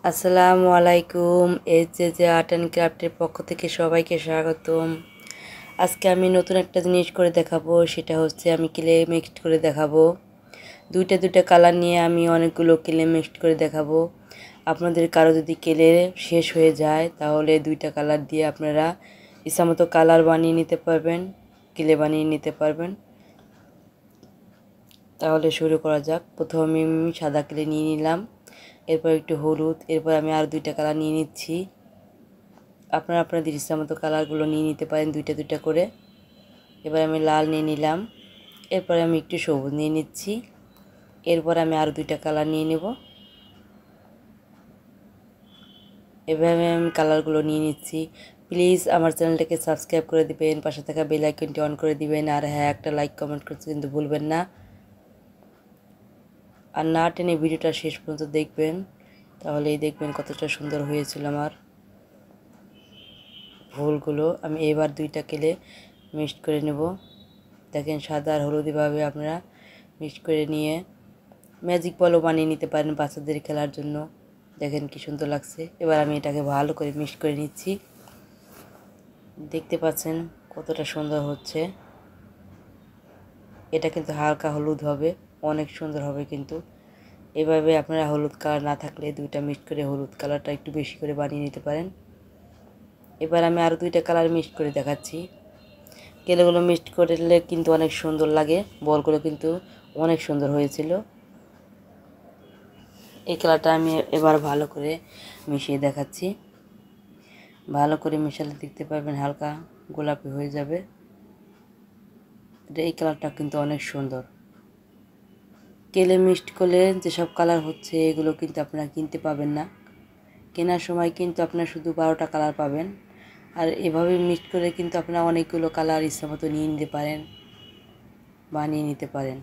আসসালামু আলাইকুম। যে আর্ট অ্যান্ড ক্রাফটের পক্ষ থেকে সবাইকে স্বাগতম। আজকে আমি নতুন একটা জিনিস করে দেখাবো, সেটা হচ্ছে আমি ক্লে মিক্সড করে দেখাবো। দুইটা কালার নিয়ে আমি অনেকগুলো ক্লে মিক্সড করে দেখাবো। আপনাদের কারো যদি ক্লে শেষ হয়ে যায় তাহলে দুইটা কালার দিয়ে আপনারা ইচ্ছামতো কালার বানিয়ে নিতে পারবেন, ক্লে বানিয়ে নিতে পারবেন। তাহলে শুরু করা যাক। প্রথমে আমি সাদা ক্লে নিয়ে নিলাম, এরপর একটু হলুদ, এরপর আমি আর দুইটা কালার নিয়ে নিচ্ছি। আপনারা আপনাদের ইচ্ছা মতো কালারগুলো নিয়ে নিতে পারেন দুইটা করে। এবার আমি লাল নিয়ে নিলাম, এরপরে আমি একটু সবুজ নিয়ে নিচ্ছি, এরপর আমি আরও দুইটা কালার নিয়ে নেব। এভাবে আমি কালারগুলো নিয়ে নিচ্ছি। প্লিজ আমার চ্যানেলটাকে সাবস্ক্রাইব করে দিবেন, পাশে থাকা বেল আইকনটি অন করে দিবেন, আর হ্যাঁ একটা লাইক কমেন্ট করতে কিন্তু ভুলবেন না। আর না টেনে ভিডিওটা শেষ পর্যন্ত দেখবেন, তাহলেই দেখবেন কতটা সুন্দর হয়েছিল আমার ফুলগুলো। আমি এবার দুইটা কেলে মিক্সড করে নেব। দেখেন সাদা আর হলুদ এভাবে আপনারা মিক্সড করে নিয়ে ম্যাজিক বলও বানিয়ে নিতে পারেন বাচ্চাদের খেলার জন্য। দেখেন কি সুন্দর লাগছে। এবার আমি এটাকে ভালো করে মিক্সড করে নিচ্ছি। দেখতে পাচ্ছেন কতটা সুন্দর হচ্ছে। এটা কিন্তু হালকা হলুদ হবে, অনেক সুন্দর হবে কিন্তু। এভাবে আপনারা হলুদ কালার না থাকলে দুইটা মিক্সড করে হলুদ কালারটা একটু বেশি করে বানিয়ে নিতে পারেন। এবার আমি আরও দুইটা কালার মিক্সড করে দেখাচ্ছি। কেলেগুলো মিক্সড করলে কিন্তু অনেক সুন্দর লাগে, বলগুলো কিন্তু অনেক সুন্দর হয়েছিল। এই কালারটা আমি এবার ভালো করে মিশিয়ে দেখাচ্ছি। ভালো করে মিশালে দেখতে পারবেন হালকা গোলাপি হয়ে যাবে। এই কালারটা কিন্তু অনেক সুন্দর। কেলে মিক্সড করলে যেসব কালার হচ্ছে এগুলো কিন্তু আপনারা কিনতে পাবেন না। কেনার সময় কিন্তু আপনারা শুধু 12টা কালার পাবেন, আর এভাবে মিক্সড করে কিন্তু আপনারা অনেকগুলো কালার ইচ্ছা মতো নিয়ে নিতে পারেন, বানিয়ে নিতে পারেন।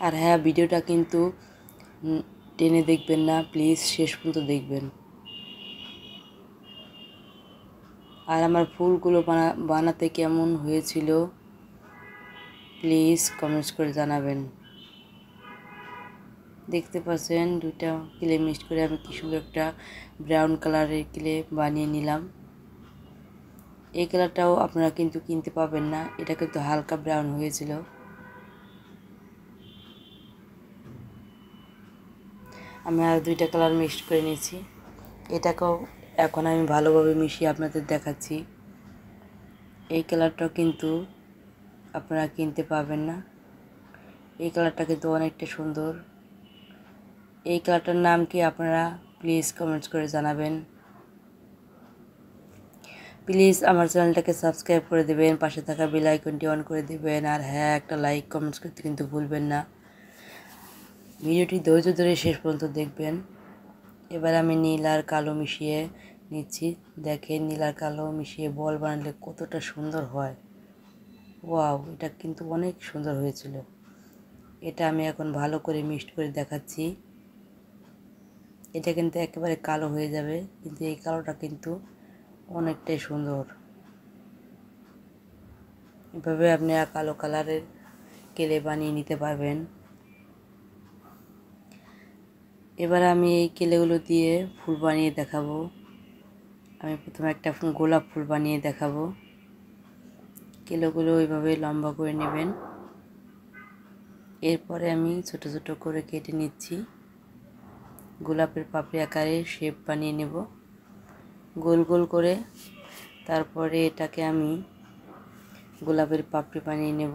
আর হ্যাঁ, ভিডিওটা কিন্তু টেনে দেখবেন না, প্লিজ শেষ পর্যন্ত দেখবেন। আর আমার ফুলগুলো বানাতে কেমন হয়েছিল প্লিজ কমেন্টস করে জানাবেন। দেখতে পাচ্ছেন দুইটা ক্লে মিক্সড করে আমি কি সুন্দর একটা ব্রাউন কালারের ক্লে বানিয়ে নিলাম। এই কালারটাও আপনারা কিন্তু কিনতে পাবেন না, এটা কিন্তু হালকা ব্রাউন হয়েছিল। আমি আর দুইটা কালার মিক্সড করে নিয়েছি। এটাকেও এখন আমি ভালোভাবে মিশিয়ে আপনাদের দেখাচ্ছি। এই কালারটাও কিন্তু আপনারা কিনতে পাবেন না। এই কালারটা কিন্তু অনেকটা সুন্দর। এই কালারটার নাম কি আপনারা প্লিজ কমেন্টস করে জানাবেন। প্লিজ আমার চ্যানেলটাকে সাবস্ক্রাইব করে দেবেন, পাশে থাকা বেল আইকনটি অন করে দেবেন, আর হ্যাঁ একটা লাইক কমেন্টস করতে কিন্তু ভুলবেন না। ভিডিওটি ধৈর্য ধরে শেষ পর্যন্ত দেখবেন। এবার আমি নীল আর কালো মিশিয়ে নিচ্ছি। দেখেন নীল আর কালো মিশিয়ে বল বানালে কতটা সুন্দর হয়। ওয়াও, এটা কিন্তু অনেক সুন্দর হয়েছিল। এটা আমি এখন ভালো করে মিক্সড করে দেখাচ্ছি। এটা কিন্তু একেবারে কালো হয়ে যাবে, কিন্তু এই কালোটা কিন্তু অনেকটাই সুন্দর। এভাবে আপনারা কালো কালারের কেলে বানিয়ে নিতে পারবেন। এবার আমি এই কেলেগুলো দিয়ে ফুল বানিয়ে দেখাবো। আমি প্রথমে একটা গোলাপ ফুল বানিয়ে দেখাবো। কেলেগুলো ওইভাবে লম্বা করে নেবেন। এরপরে আমি ছোট ছোট করে কেটে নিচ্ছি। গোলাপের পাপড়ি আকারে শেপ বানিয়ে নেব গোল গোল করে। তারপরে এটাকে আমি গোলাপের পাপড়ি বানিয়ে নেব।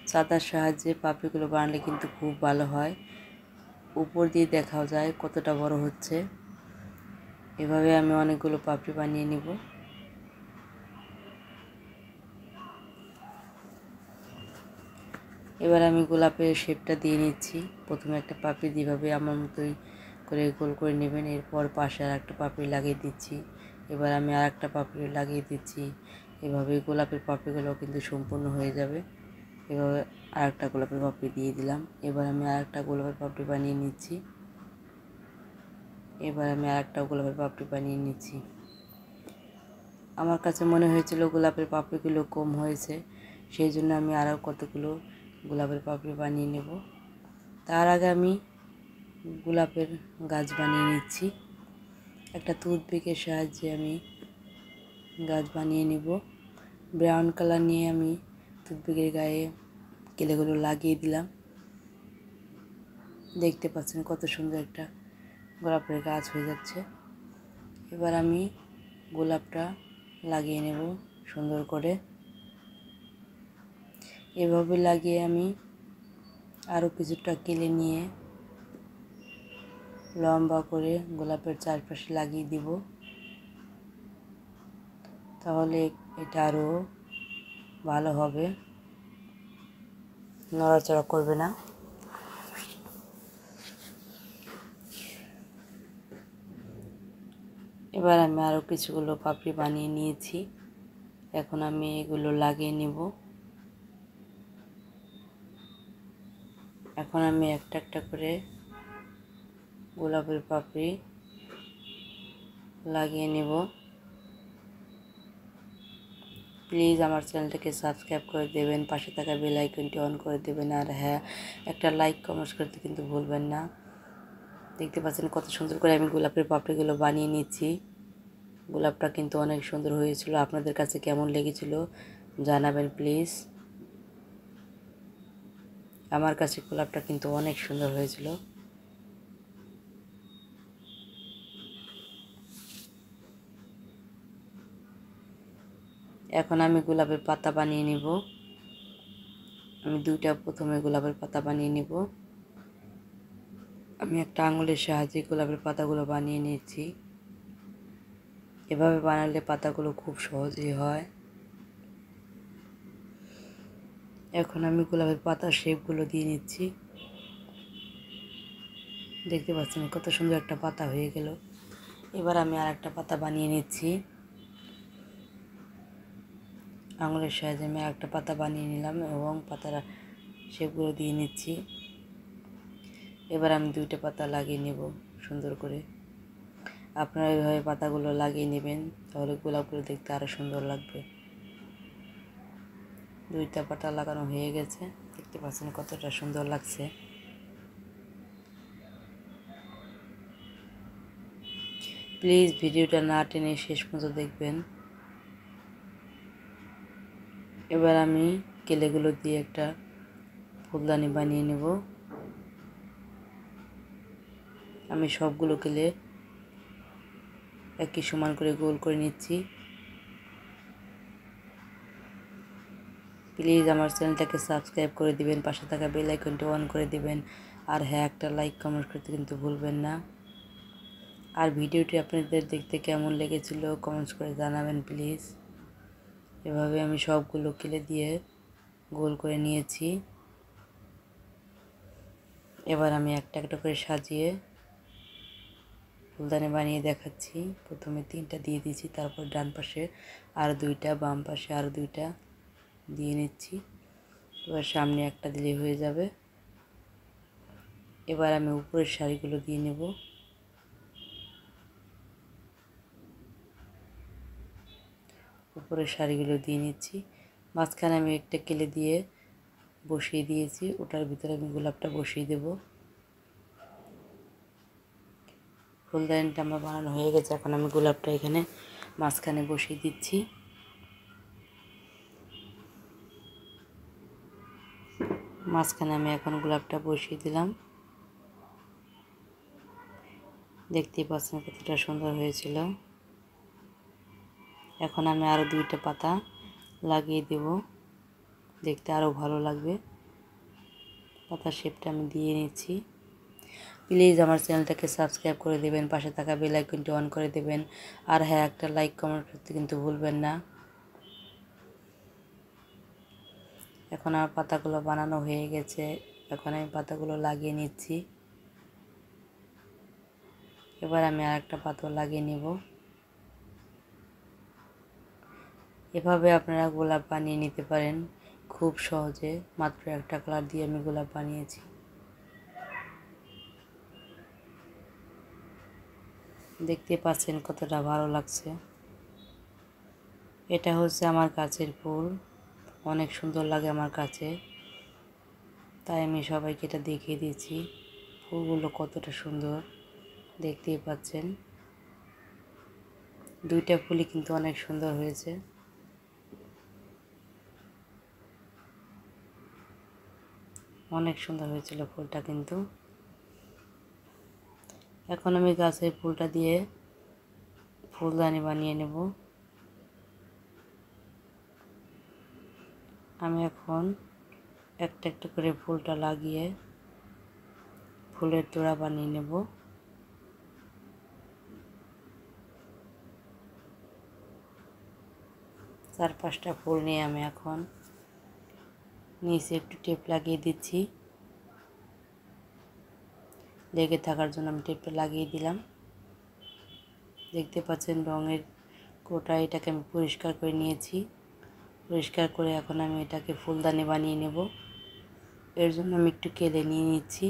চাতার সাহায্যে পাপড়িগুলো বানালে কিন্তু খুব ভালো হয়, উপর দিয়ে দেখাও যায় কতটা বড় হচ্ছে। এভাবে আমি অনেকগুলো পাপড়ি বানিয়ে নেব। এবার আমি গোলাপের শেপটা দিয়ে নিচ্ছি। প্রথমে একটা পাপড়ি যেভাবে আমার মতোই করে গোল করে নেবেন, এরপর পাশে আর একটা পাপড়ি লাগিয়ে দিচ্ছি। এবার আমি আর একটা পাপড়ি লাগিয়ে দিচ্ছি। এভাবে গোলাপের পাপড়িগুলো কিন্তু সম্পূর্ণ হয়ে যাবে। এভাবে আর একটা গোলাপের পাপড়ি দিয়ে দিলাম। এবার আমি আর একটা গোলাপের পাপড়ি বানিয়ে নিচ্ছি। এবার আমি আর একটা গোলাপের পাপড়ি বানিয়ে নিচ্ছি। আমার কাছে মনে হয়েছিল গোলাপের পাপড়িগুলো কম হয়েছে, সেই জন্য আমি আরও কতগুলো গোলাপের পাপড়ি বানিয়ে নেব। তার আগে আমি গোলাপের গাছ বানিয়ে নিচ্ছি। একটা টুথপিকের সাহায্যে আমি গাছ বানিয়ে নেব। ব্রাউন কালার নিয়ে আমি টুথপিকের গায়ে কেলেগুলো লাগিয়ে দিলাম। দেখতে পাচ্ছেন কত সুন্দর একটা গোলাপের গাছ হয়ে যাচ্ছে। এবার আমি গোলাপটা লাগিয়ে নেব সুন্দর করে। এভাবে লাগিয়ে আমি আরও কিছুটা কেলে নিয়ে লম্বা করে গোলাপের চারপাশে লাগিয়ে দিব। তাহলে এটা আরও ভালো হবে, নড়াচড়া করবে না। এবার আমি আরও কিছুগুলো পাপড়ি বানিয়ে নিয়েছি। এখন আমি এগুলো লাগিয়ে নেব। এখন আমি একটা একটা করে গোলাপের পাপড়ি লাগিয়ে নেব। প্লিজ আমার চ্যানেলটাকে সাবস্ক্রাইব করে দেবেন, পাশে থাকা বেল আইকনটি অন করে দেবেন, আর হ্যাঁ একটা লাইক কমেন্ট করতে কিন্তু ভুলবেন না। দেখতে পাচ্ছেন কত সুন্দর করে আমি গোলাপের পাপড়িগুলো বানিয়ে নিচ্ছি। গোলাপটা কিন্তু অনেক সুন্দর হয়েছিল। আপনাদের কাছে কেমন লেগেছিল জানাবেন প্লিজ। আমার কাছে গোলাপটা কিন্তু অনেক সুন্দর হয়েছিল। এখন আমি গোলাপের পাতা বানিয়ে নিব। আমি প্রথমে গোলাপের পাতা বানিয়ে নিব। আমি একটা আঙুলের সাহায্যে গোলাপের পাতাগুলো বানিয়ে নিচ্ছি। এভাবে বানালে পাতাগুলো খুব সহজেই হয়। এখন আমি গোলাপের পাতার শেপগুলো দিয়ে নিচ্ছি। দেখতে পাচ্ছেন কত সুন্দর একটা পাতা হয়ে গেল। এবার আমি আর একটা পাতা বানিয়ে নিচ্ছি। আঙুলের সাহায্যে আমি একটা পাতা বানিয়ে নিলাম এবং পাতার শেপগুলো দিয়ে নিচ্ছি। এবার আমি দুইটা পাতা লাগিয়ে নেব সুন্দর করে। আপনারা এইভাবে পাতাগুলো লাগিয়ে নেবেন, তাহলে গোলাপগুলো দেখতে আরও সুন্দর লাগবে। দুইটা পাতা লাগানো হয়ে গেছে। দেখতে পাচ্ছেন কতটা সুন্দর লাগছে। প্লিজ ভিডিওটা না টেনে শেষ পর্যন্ত দেখবেন। এবার আমি কেলেগুলো দিয়ে একটা ফুলদানি বানিয়ে নেব। আমি সবগুলো কেলে একই সমান করে গোল করে নিচ্ছি। প্লিজ আমার চ্যানেলটাকে সাবস্ক্রাইব করে দিবেন, পাশে থাকা বেল আইকনটি অন করে দিবেন, আর হ্যাঁ একটা লাইক কমেন্ট করতে কিন্তু ভুলবেন না। আর ভিডিওটি আপনাদের দেখতে কেমন লেগেছিল কমেন্টস করে জানাবেন প্লিজ। এভাবে আমি সবগুলো কেলে দিয়ে গোল করে নিয়েছি। এবার আমি একটা একটা করে সাজিয়ে ফুলদানি বানিয়ে দেখাচ্ছি। প্রথমে 3টা দিয়ে দিয়েছি, তারপর ডান পাশে আর 2টা, বাম পাশে আর 2টা দিয়ে নিচ্ছি। এবার সামনে একটা দিলে হয়ে যাবে। এবার আমি উপরের শাড়িগুলো দিয়ে নেব। উপরের শাড়িগুলো দিয়ে নিচ্ছি। মাঝখানে আমি একটা কেলে দিয়ে বসিয়ে দিয়েছি, ওটার ভিতরে আমি গোলাপটা বসিয়ে দেব। ফুলদানিটা আমার বানানো হয়ে গেছে। এখন আমি গোলাপটা এখানে মাঝখানে বসিয়ে দিচ্ছি। মাঝখানে আমি এখন গোলাপটা বসিয়ে দিলাম। দেখতেই পাচ্ছেন কতটা সুন্দর হয়েছিল। এখন আমি আরও 2টা পাতা লাগিয়ে দেব, দেখতে আরও ভালো লাগবে। পাতার শেপটা আমি দিয়ে নিচ্ছি। প্লিজ আমার চ্যানেলটাকে সাবস্ক্রাইব করে দেবেন, পাশে থাকা বেল আইকনটি অন করে দেবেন, আর হ্যাঁ একটা লাইক কমেন্ট করতে কিন্তু ভুলবেন না। এখন আমার পাতাগুলো বানানো হয়ে গেছে। এখন আমি পাতাগুলো লাগিয়ে নিচ্ছি। এবার আমি আর একটা পাতা লাগিয়ে নেব। এভাবে আপনারা গোলাপ বানিয়ে নিতে পারেন খুব সহজে। মাত্র একটা কালার দিয়ে আমি গোলাপ বানিয়েছি। দেখতে পাচ্ছেন কতটা ভালো লাগছে। এটা হচ্ছে আমার গাছের ফুল, অনেক সুন্দর লাগে আমার কাছে, তাই আমি সবাইকে এটা দেখিয়ে দিয়েছি। ফুলগুলো কতটা সুন্দর দেখতেই পাচ্ছেন। দুইটা ফুলই কিন্তু অনেক সুন্দর হয়েছে। অনেক সুন্দর হয়েছিল ফুলটা কিন্তু। এখন আমি গাছের ফুলটা দিয়ে ফুলদানি বানিয়ে নেব। আমি এখন একটা একটা করে ফুলটা লাগিয়ে ফুলের তোড়া বানিয়ে নেব। চার পাঁচটা ফুল নিয়ে আমি এখন নিচে একটু টেপ লাগিয়ে দিচ্ছি। লেগে থাকার জন্য আমি টেপটা লাগিয়ে দিলাম। দেখতে পাচ্ছেন রঙের কোটা, এটাকে আমি পরিষ্কার করে নিয়েছি। পরিষ্কার করে এখন আমি এটাকে ফুলদানি বানিয়ে নেব। এর জন্য আমি একটু কেলে নিয়ে নিচ্ছি।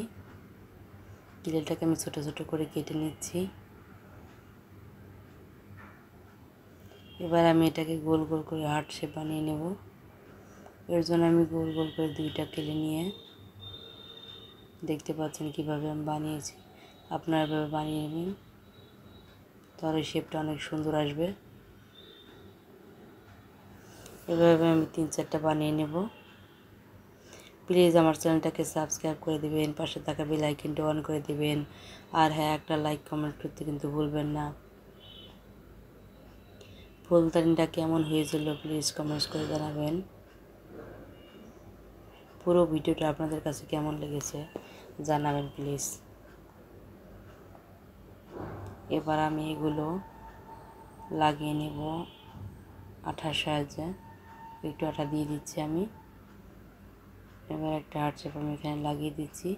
কেলেটাকে আমি ছোট ছোট করে কেটে নিচ্ছি। এবার আমি এটাকে গোল গোল করে হার্ট শেপ বানিয়ে নেব। এর জন্য আমি গোল গোল করে দুইটা কেলে নিয়ে, দেখতে পাচ্ছেন কিভাবে আমি বানিয়েছি, আপনারা এভাবে বানিয়ে নেবেন, তাহলে শেপটা অনেক সুন্দর আসবে। এভাবে আমি 3-4টা বানিয়ে নেব। প্লিজ আমার চ্যানেলটাকে সাবস্ক্রাইব করে দেবেন, পাশে থাকা বেল আইকনটা অন করে দেবেন, আর হ্যাঁ, একটা লাইক কমেন্ট করতে কিন্তু ভুলবেন না। ফুলদানিটা কেমন হয়েছিল প্লিজ কমেন্টস করে জানাবেন। পুরো ভিডিওটা আপনাদের কাছে কেমন লেগেছে জানাবেন প্লিজ। এবার আমি এগুলো লাগিয়ে নেব আঠার সাহায্যে। একটু আঠা দিয়ে দিচ্ছি আমি। এবার একটা হার্ট শেপ আমি এখানে লাগিয়ে দিচ্ছি।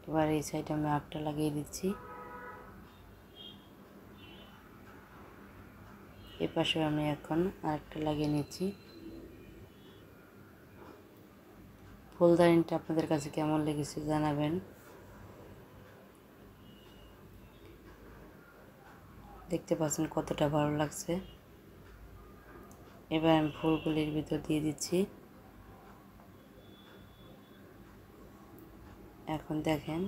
এবার এই সাইডে আমি আরেকটা লাগিয়ে দিচ্ছি। এ পাশে আমি এখন আরেকটা লাগিয়ে নিচ্ছি। ফুলদানিটা আপনাদের কাছে কেমন লেগেছে জানাবেন। দেখতে পাচ্ছেন কতটা ভালো লাগছে। এবার আমি ফুলগুলির ভিতর দিয়ে দিচ্ছি। এখন দেখেন